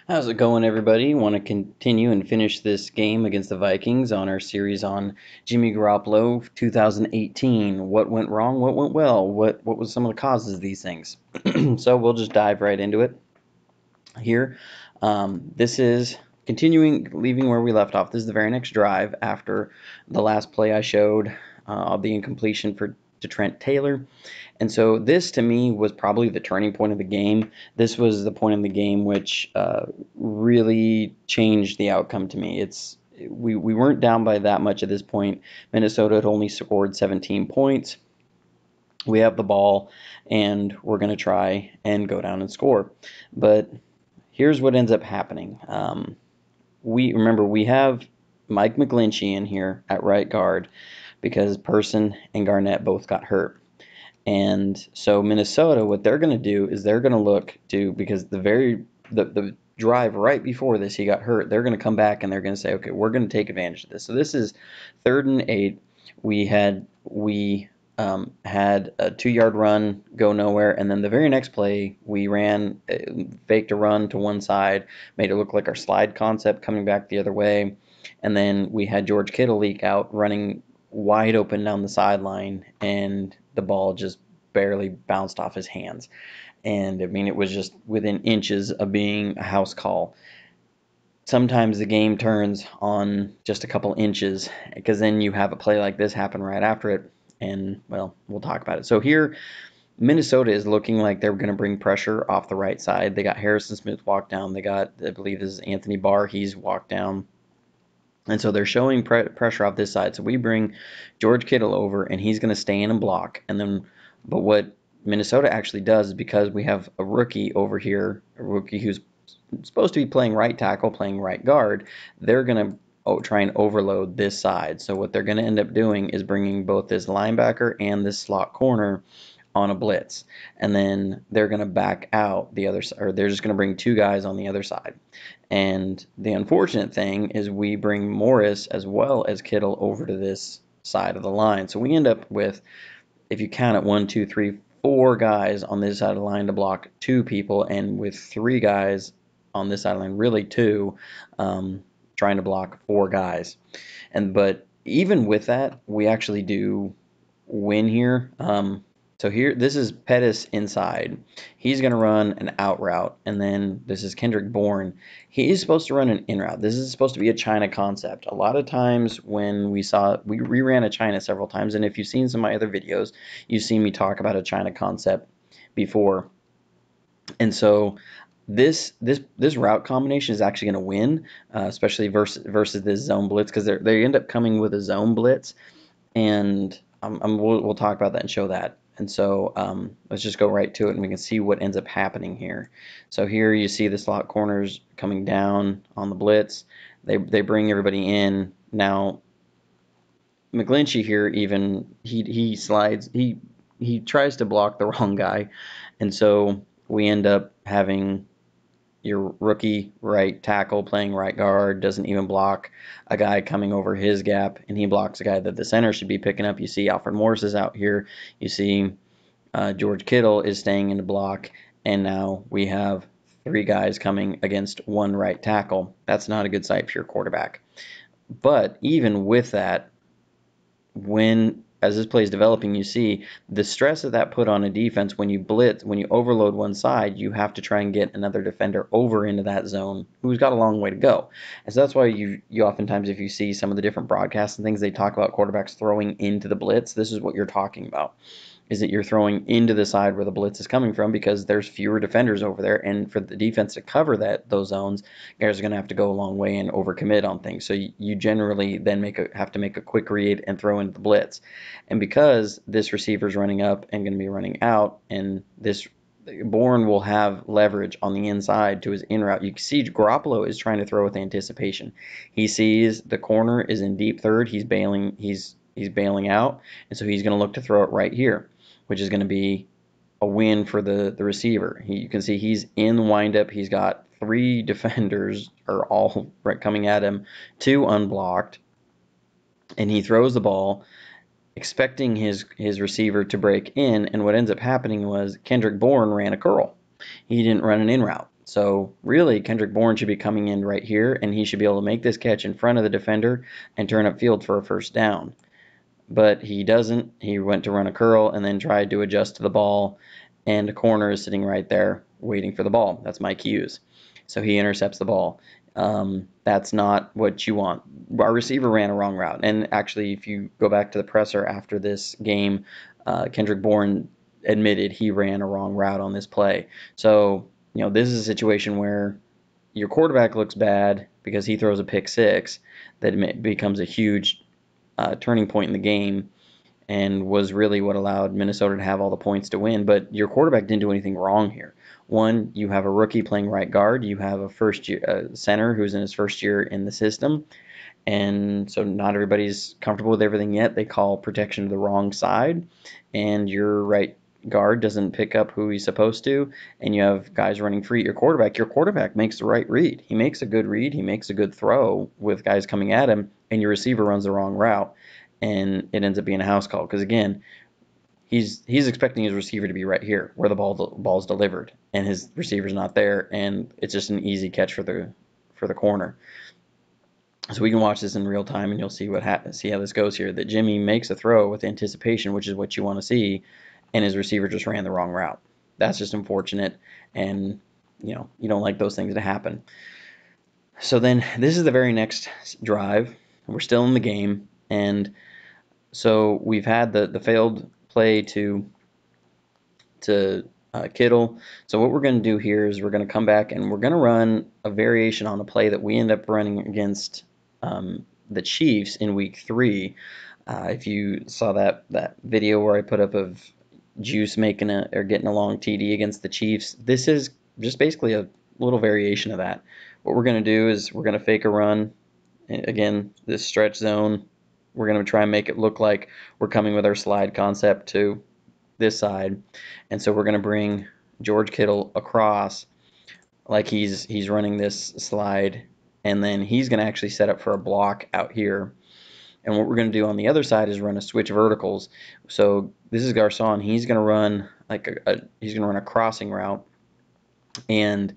How's it going, everybody? Want to continue and finish this game against the Vikings on our series on Jimmy Garoppolo 2018. What went wrong? What went well? What was some of the causes of these things? So we'll just dive right into it here. This is continuing, leaving where we left off. This is the very next drive after the last play I showed, the incompletion to Trent Taylor. And so this, to me, was probably the turning point of the game. This was the point in the game which really changed the outcome to me. We weren't down by that much at this point. Minnesota had only scored 17 points. We have the ball, and we're going to try and go down and score. But here's what ends up happening. We have Mike McGlinchey in here at right guard because Person and Garnett both got hurt. And so Minnesota, what they're going to do is they're going to look to, because the drive right before this he got hurt, they're going to come back and they're going to say, okay, we're going to take advantage of this. So this is 3rd and 8. We had a 2-yard run go nowhere, and then the very next play we ran, faked a run to one side, made it look like our slide concept coming back the other way, and then we had George Kittle leak out running wide open down the sideline, and the ball just barely bounced off his hands. And I mean, it was just within inches of being a house call. Sometimes the game turns on just a couple inches, because then you have a play like this happen right after it, and well, we'll talk about it. So here, Minnesota is looking like they're going to bring pressure off the right side. They got Harrison Smith walk down. They got, I believe this is Anthony Barr, he's walked down. And so they're showing pressure off this side. So we bring George Kittle over, and he's going to stand and block. And then, but what Minnesota actually does is, because we have a rookie over here, a rookie who's supposed to be playing right tackle, playing right guard, they're going to try and overload this side. So what they're going to end up doing is bringing both this linebacker and this slot corner on a blitz, and then they're going to back out the other side, or they're just going to bring 2 guys on the other side. And the unfortunate thing is we bring Morris as well as Kittle over to this side of the line. So we end up with, if you count it, 1, 2, 3, 4 guys on this side of the line to block 2 people, and with 3 guys on this side of the line, really 2, trying to block 4 guys. But even with that, we actually do win here. So here, this is Pettis inside. He's going to run an out route, and then this is Kendrick Bourne. He is supposed to run an in route. This is supposed to be a China concept. A lot of times when we ran a China several times, and if you've seen some of my other videos, you've seen me talk about a China concept before. And so this route combination is actually going to win, especially versus this zone blitz, because they end up coming with a zone blitz, and we'll talk about that and show that. And so let's just go right to it, and we can see what ends up happening here. So here you see the slot corners coming down on the blitz. They bring everybody in. Now McGlinchey here, even he slides, he tries to block the wrong guy, and so we end up having your rookie right tackle playing right guard doesn't even block a guy coming over his gap, and he blocks a guy that the center should be picking up. You see Alfred Morris is out here. You see George Kittle is staying in the block, and now we have 3 guys coming against 1 right tackle. That's not a good sight for your quarterback. But even with that, as this play is developing, you see the stress that put on a defense. When you blitz, when you overload one side, you have to try and get another defender over into that zone who's got a long way to go. And so that's why you oftentimes, if you see some of the different broadcasts and things, they talk about quarterbacks throwing into the blitz. This is what you're talking about, is that you're throwing into the side where the blitz is coming from, because there's fewer defenders over there, and for the defense to cover those zones, guys are going to have to go a long way and overcommit on things. So you generally then have to make a quick read and throw into the blitz. And because this receiver's running up and going to be running out, and this Bourne will have leverage on the inside to his in route, you can see Garoppolo is trying to throw with anticipation. He sees the corner is in deep third. He's bailing out, and so he's going to look to throw it right here, which is going to be a win for the receiver. You can see he's in the windup. He's got 3 defenders are all coming at him, 2 unblocked, and he throws the ball expecting his receiver to break in, and what ends up happening was Kendrick Bourne ran a curl. He didn't run an in route. So really, Kendrick Bourne should be coming in right here, and he should be able to make this catch in front of the defender and turn upfield for a first down. But he doesn't. He went to run a curl and then tried to adjust to the ball, and a corner is sitting right there waiting for the ball. That's Mike Hughes. So he intercepts the ball. That's not what you want. Our receiver ran a wrong route. And actually, if you go back to the presser after this game, Kendrick Bourne admitted he ran a wrong route on this play. So, this is a situation where your quarterback looks bad because he throws a pick six that becomes a huge turning point in the game and was really what allowed Minnesota to have all the points to win. But your quarterback didn't do anything wrong here. One, you have a rookie playing right guard. You have a first-year center who's in his first year in the system. And so not everybody's comfortable with everything yet. They call protection to the wrong side. And your right guard doesn't pick up who he's supposed to. And you have guys running free at your quarterback. Your quarterback makes the right read. He makes a good read. He makes a good throw with guys coming at him. And your receiver runs the wrong route. And it ends up being a house call. Because, again, he's expecting his receiver to be right here where the ball's delivered, and his receiver's not there, and it's just an easy catch for the corner. So we can watch this in real time, and you'll see see how this goes here. That Jimmy makes a throw with anticipation, which is what you want to see, and his receiver just ran the wrong route. That's just unfortunate, and you don't like those things to happen. So then this is the very next drive. We're still in the game, and so we've had the failed play to Kittle. So what we're going to do here is we're going to come back and we're going to run a variation on a play that we end up running against the Chiefs in Week 3. If you saw that video where I put up of Juice getting a long TD against the Chiefs, this is just basically a little variation of that. What we're going to do is we're going to fake a run. Again, this stretch zone, we're going to try and make it look like we're coming with our slide concept to this side. And so we're going to bring George Kittle across like he's running this slide, and then he's going to actually set up for a block out here. And what we're going to do on the other side is run a switch verticals. So this is Garcon. He's going to run he's going to run a crossing route, and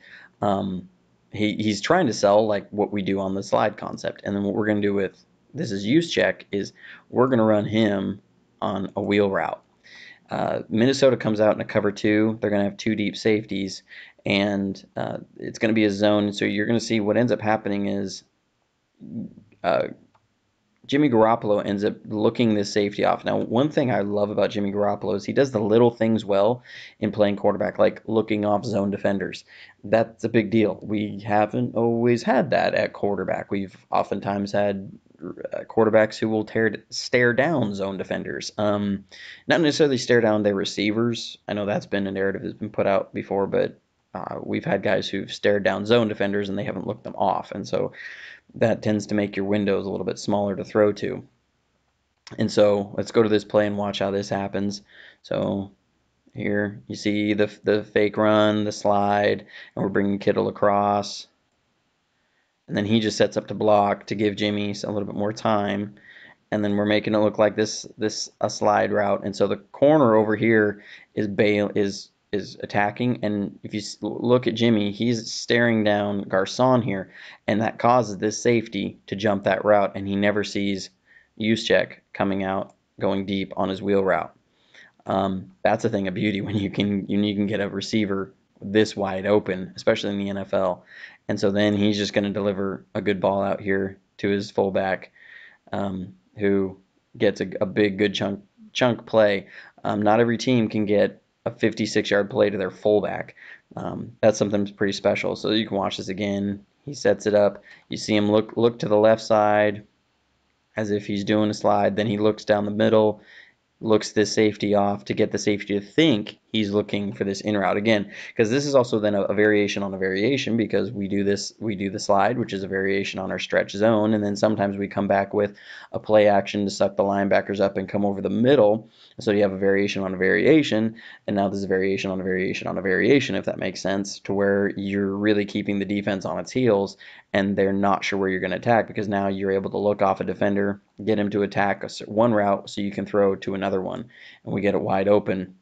he's trying to sell like what we do on the slide concept. And then what we're going to do with this is use check is we're going to run him on a wheel route. Minnesota comes out in a cover 2. They're going to have 2 deep safeties, and it's going to be a zone. So you're going to see what ends up happening is Jimmy Garoppolo ends up looking this safety off. Now, one thing I love about Jimmy Garoppolo is he does the little things well in playing quarterback, like looking off zone defenders. That's a big deal. We haven't always had that at quarterback. We've oftentimes had quarterbacks who will stare down zone defenders. Not necessarily stare down their receivers. I know that's been a narrative that's been put out before, but we've had guys who've stared down zone defenders and they haven't looked them off. And so that tends to make your windows a little bit smaller to throw to. And so let's go to this play and watch how this happens. So here you see the fake run, the slide, and we're bringing Kittle across. And then he just sets up to block to give Jimmy a little bit more time. And then we're making it look like this a slide route. And so the corner over here is attacking, and if you look at Jimmy, he's staring down Garcon here, and that causes this safety to jump that route, and he never sees Juszczyk coming out going deep on his wheel route. That's a thing of beauty when you can get a receiver this wide open, especially in the NFL. And so then he's just going to deliver a good ball out here to his fullback, who gets a big good chunk play. Not every team can get a 56-yard play to their fullback. That's something pretty special. So you can watch this again. He sets it up. You see him look to the left side as if he's doing a slide. Then he looks down the middle, looks this safety off to get the safety to think he's looking for this in route again, because this is also then a variation on a variation, because we do the slide, which is a variation on our stretch zone, and then sometimes we come back with a play action to suck the linebackers up and come over the middle. So you have a variation on a variation, and now there's a variation on a variation on a variation, if that makes sense, to where you're really keeping the defense on its heels and they're not sure where you're going to attack, because now you're able to look off a defender, get him to attack one route so you can throw to another one, and we get it wide open.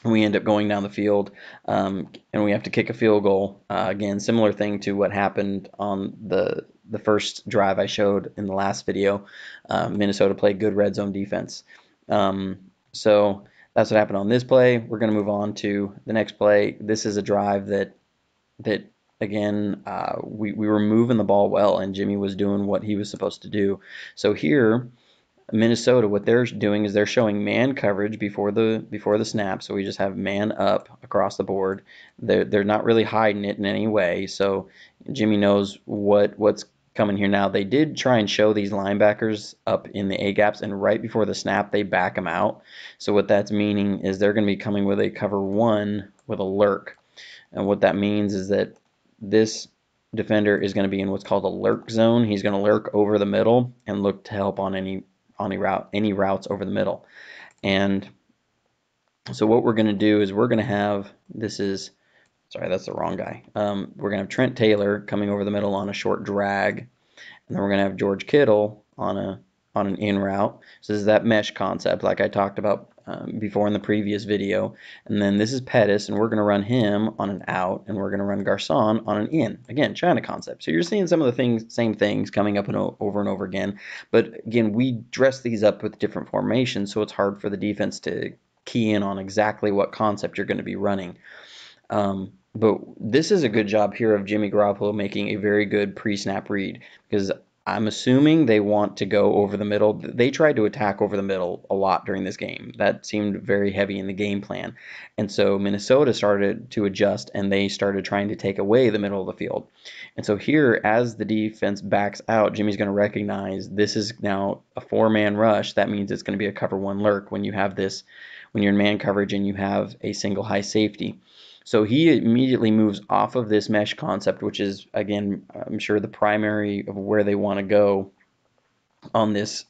We end up going down the field, and we have to kick a field goal. Again, similar thing to what happened on the first drive I showed in the last video. Minnesota played good red zone defense. So that's what happened on this play. We're going to move on to the next play. This is a drive that again, we were moving the ball well, and Jimmy was doing what he was supposed to do. So here, Minnesota, what they're doing is they're showing man coverage before the snap, so we just have man up across the board. They're not really hiding it in any way, so Jimmy knows what's coming here. Now they did try and show these linebackers up in the A gaps, and right before the snap they back them out. So what that's meaning is they're going to be coming with a cover one with a lurk, and what that means is that this defender is going to be in what's called a lurk zone. He's going to lurk over the middle and look to help on any routes over the middle. And so what we're going to do is we're going to have, sorry, that's the wrong guy. We're going to have Trent Taylor coming over the middle on a short drag, and then we're going to have George Kittle on an in route. So this is that mesh concept like I talked about before in the previous video. And then this is Pettis, and we're going to run him on an out, and we're going to run Garcon on an in. Again, China concept. So you're seeing some of the same things coming up and over and over again. But again, we dress these up with different formations, so it's hard for the defense to key in on exactly what concept you're going to be running. But this is a good job here of Jimmy Garoppolo making a very good pre-snap read, because I'm assuming they want to go over the middle. They tried to attack over the middle a lot during this game. That seemed very heavy in the game plan. And so Minnesota started to adjust, and they started trying to take away the middle of the field. And so here, as the defense backs out, Jimmy's going to recognize this is now a four-man rush. That means it's going to be a cover one lurk when you have this, when you're in man coverage and you have a single high safety. So he immediately moves off of this mesh concept, which is, again, I'm sure the primary of where they want to go on this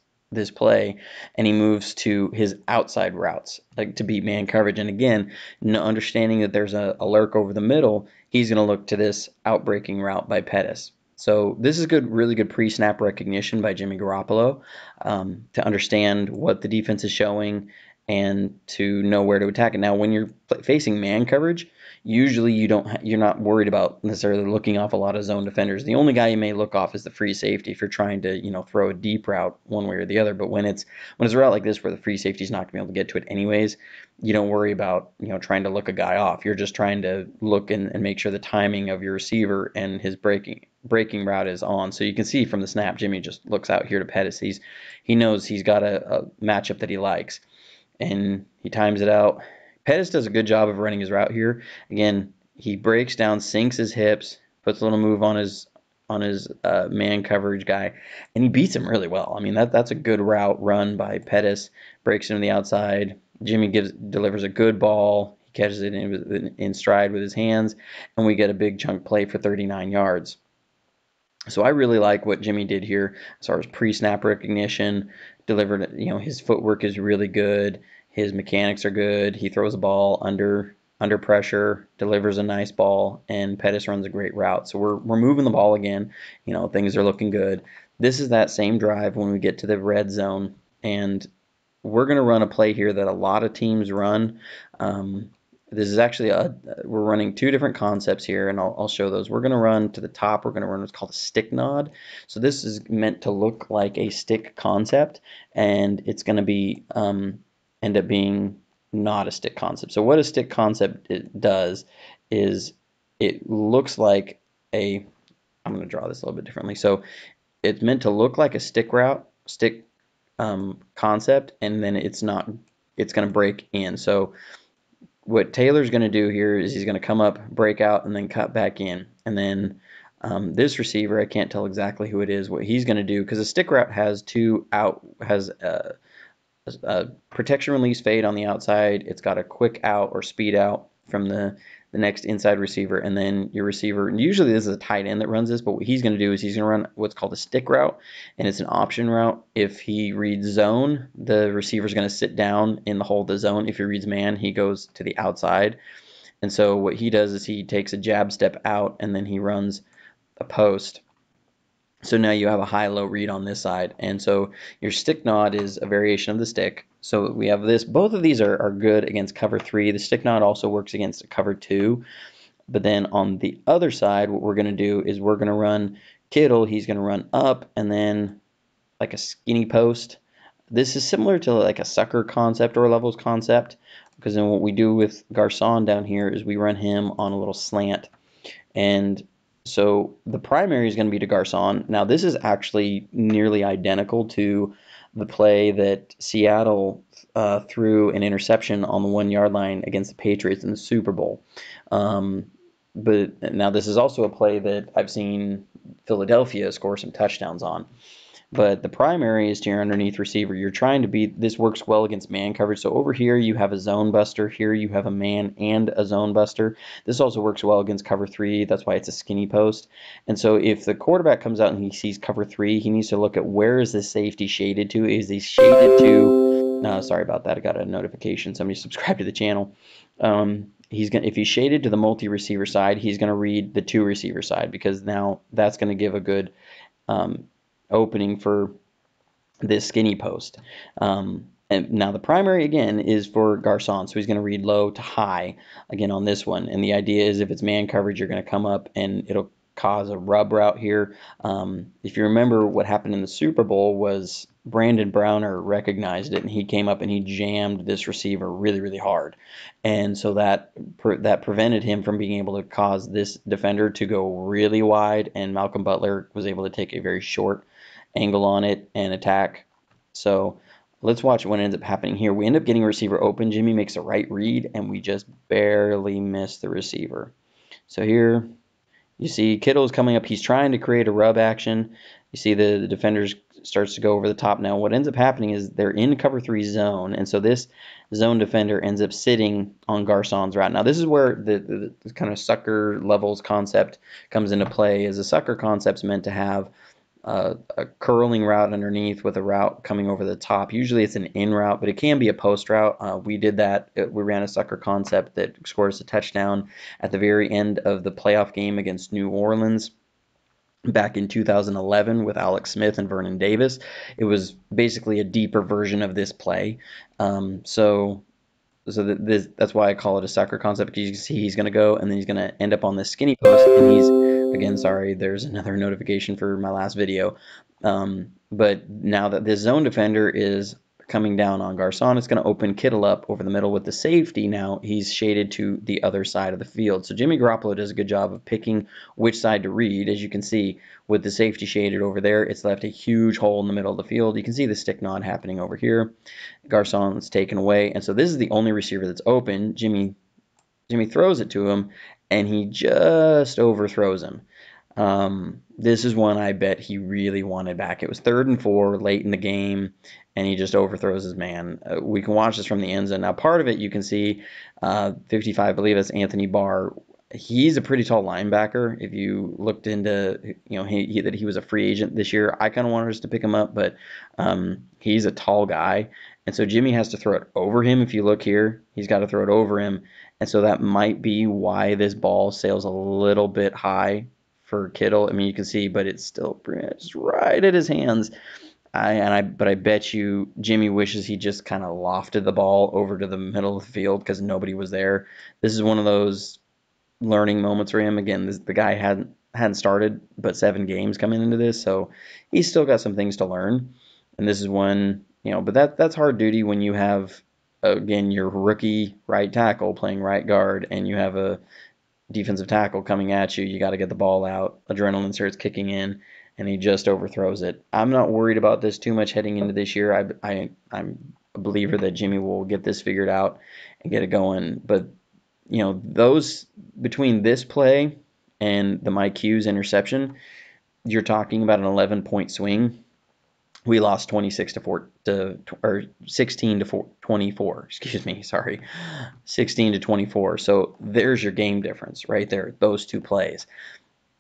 play, and he moves to his outside routes, like to beat man coverage. And again, understanding that there's a lurk over the middle, he's going to look to this outbreaking route by Pettis. So this is good, really good pre-snap recognition by Jimmy Garoppolo to understand what the defense is showing and to know where to attack it. Now, when you're facing man coverage, usually you're not worried about necessarily looking off a lot of zone defenders. The only guy you may look off is the free safety if you're trying to throw a deep route one way or the other. But when it's a route like this where the free safety is not going to be able to get to it anyways, you don't worry about trying to look a guy off. You're just trying to look and make sure the timing of your receiver and his breaking route is on. So you can see from the snap, Jimmy just looks out here to Pettis. He knows he's got a matchup that he likes, and he times it out. Pettis does a good job of running his route here. Again, he breaks down, sinks his hips, puts a little move on his man coverage guy, and he beats him really well. I mean, that's a good route run by Pettis. Breaks him to the outside. Jimmy delivers a good ball. He catches it in stride with his hands, and we get a big chunk play for 39 yards. So I really like what Jimmy did here as far as pre-snap recognition. Delivered, his footwork is really good. His mechanics are good. He throws the ball under pressure, delivers a nice ball, and Pettis runs a great route. So we're moving the ball again. Things are looking good. This is that same drive when we get to the red zone, and we're going to run a play here that a lot of teams run. This is actually we're running two different concepts here, and I'll show those. We're going to run to the top. We're going to run what's called a stick nod. So this is meant to look like a stick concept, and it's going to be end up being not a stick concept. So what a stick concept does is it looks like I'm going to draw this a little bit differently. So it's meant to look like a stick concept, and then it's going to break in. So what Taylor's going to do here is he's going to come up, break out, and then cut back in. And then this receiver, I can't tell exactly who it is, what he's going to do, because a stick route has a protection release fade on the outside. It's got a quick out or speed out from the next inside receiver, and then your receiver, and usually this is a tight end that runs this, but what he's going to do is he's going to run what's called a stick route, and it's an option route. If he reads zone, the receiver is going to sit down in the hole of the zone. If he reads man, he goes to the outside. And so what he does is he takes a jab step out, and then he runs a post. So now you have a high-low read on this side. And so your stick nod is a variation of the stick. So we have this. Both of these are good against cover 3. The stick nod also works against a cover 2. But then on the other side, what we're going to do is we're going to run Kittle. He's going to run up and then like a skinny post. This is similar to like a sucker concept or a levels concept, because then what we do with Garcon down here is we run him on a little slant. And so the primary is going to be to Garcon. Now this is actually nearly identical to the play that Seattle threw an interception on the 1 yard line against the Patriots in the Super Bowl. But now this is also a play that I've seen Philadelphia score some touchdowns on. But the primary is to your underneath receiver. You're trying to beat, this works well against man coverage. So over here you have a zone buster. Here you have a man and a zone buster. This also works well against cover 3. That's why it's a skinny post. And so if the quarterback comes out and he sees cover 3, he needs to look at where is this safety shaded to. Is he shaded to, sorry about that, I got a notification. Somebody subscribed to the channel. If he's shaded to the multi-receiver side, he's going to read the 2 receiver side, because now that's going to give a good opening for this skinny post. And now the primary again is for Garcon, so he's going to read low to high again on this one. And the idea is if it's man coverage, you're going to come up and it'll cause a rub route here. If you remember, what happened in the Super Bowl was Brandon Browner recognized it and he came up and he jammed this receiver really, really hard. And so that prevented him from being able to cause this defender to go really wide, and Malcolm Butler was able to take a very short angle on it and attack. So let's watch what ends up happening here. We end up getting a receiver open. Jimmy makes a right read, and we just barely miss the receiver. So here you see Kittle's coming up. He's trying to create a rub action. You see the defenders starts to go over the top. Now what ends up happening is they're in cover 3 zone, and so this zone defender ends up sitting on Garcon's route. Now this is where the kind of sucker levels concept comes into play. Is a sucker concept's meant to have a curling route underneath with a route coming over the top. Usually it's an in route, but it can be a post route. We did that. We ran a sucker concept that scored us a touchdown at the very end of the playoff game against New Orleans back in 2011 with Alex Smith and Vernon Davis. It was basically a deeper version of this play. So that's why I call it a sucker concept, because you can see he's going to go and then he's going to end up on this skinny post, and he's, again, sorry, there's another notification for my last video. But now that this zone defender is coming down on Garcon, it's going to open Kittle up over the middle with the safety. Now he's shaded to the other side of the field. So Jimmy Garoppolo does a good job of picking which side to read. As you can see, with the safety shaded over there, it's left a huge hole in the middle of the field. You can see the stick nod happening over here. Garcon's taken away, and so this is the only receiver that's open. Jimmy throws it to him, and he just overthrows him. This is one I bet he really wanted back. It was 3rd and 4 late in the game, and he just overthrows his man. We can watch this from the end zone. Now, part of it you can see, 55, I believe that's Anthony Barr. He's a pretty tall linebacker. If you looked into, that he was a free agent this year, I kind of wanted us to pick him up, but he's a tall guy. And so Jimmy has to throw it over him. If you look here, he's got to throw it over him. And so that might be why this ball sails a little bit high for Kittle. I mean, you can see, but it's still just right at his hands. But I bet you Jimmy wishes he just kind of lofted the ball over to the middle of the field because nobody was there. This is one of those learning moments for him. Again, the guy hadn't started but 7 games coming into this, so he's still got some things to learn. And this is one, but that's hard duty when you have, again, your rookie right tackle playing right guard, and you have a defensive tackle coming at you. You got to get the ball out. Adrenaline starts kicking in, and he just overthrows it. I'm not worried about this too much heading into this year. I'm a believer that Jimmy will get this figured out and get it going. But those between this play and the Mike Hughes interception, you're talking about an 11-point swing. We lost 16 to 24. Excuse me, sorry, 16 to 24. So there's your game difference right there. Those 2 plays.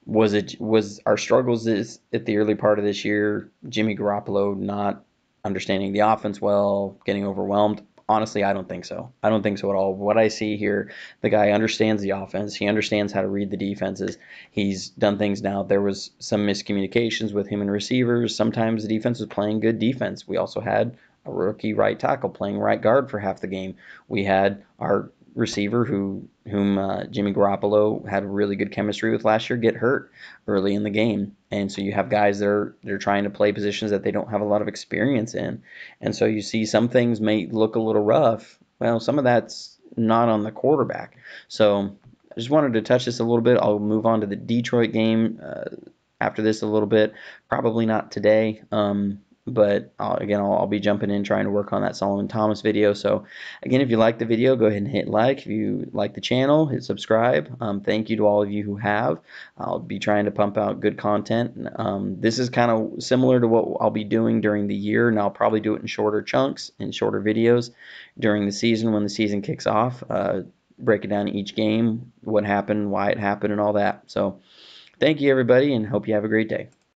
Was our struggles at the early part of this year Jimmy Garoppolo not understanding the offense well, getting overwhelmed? Honestly, I don't think so. I don't think so at all. What I see here, the guy understands the offense. He understands how to read the defenses. He's done things now. There was some miscommunications with him and receivers. Sometimes the defense was playing good defense. We also had a rookie right tackle playing right guard for half the game. We had our receiver whom Jimmy Garoppolo had really good chemistry with last year get hurt early in the game, and so you have guys that they're trying to play positions that they don't have a lot of experience in, and so you see some things may look a little rough. Well, some of that's not on the quarterback. So I just wanted to touch this a little bit. I'll move on to the Detroit game after this a little bit. Probably not today, but I'll be jumping in trying to work on that Solomon Thomas video. So again, if you like the video, go ahead and hit like. If you like the channel, hit subscribe. Thank you to all of you who have. I'll be trying to pump out good content. This is kind of similar to what I'll be doing during the year, and I'll probably do it in shorter chunks, in shorter videos during the season when the season kicks off. Breaking down each game, what happened, why it happened, and all that. So thank you, everybody, and hope you have a great day.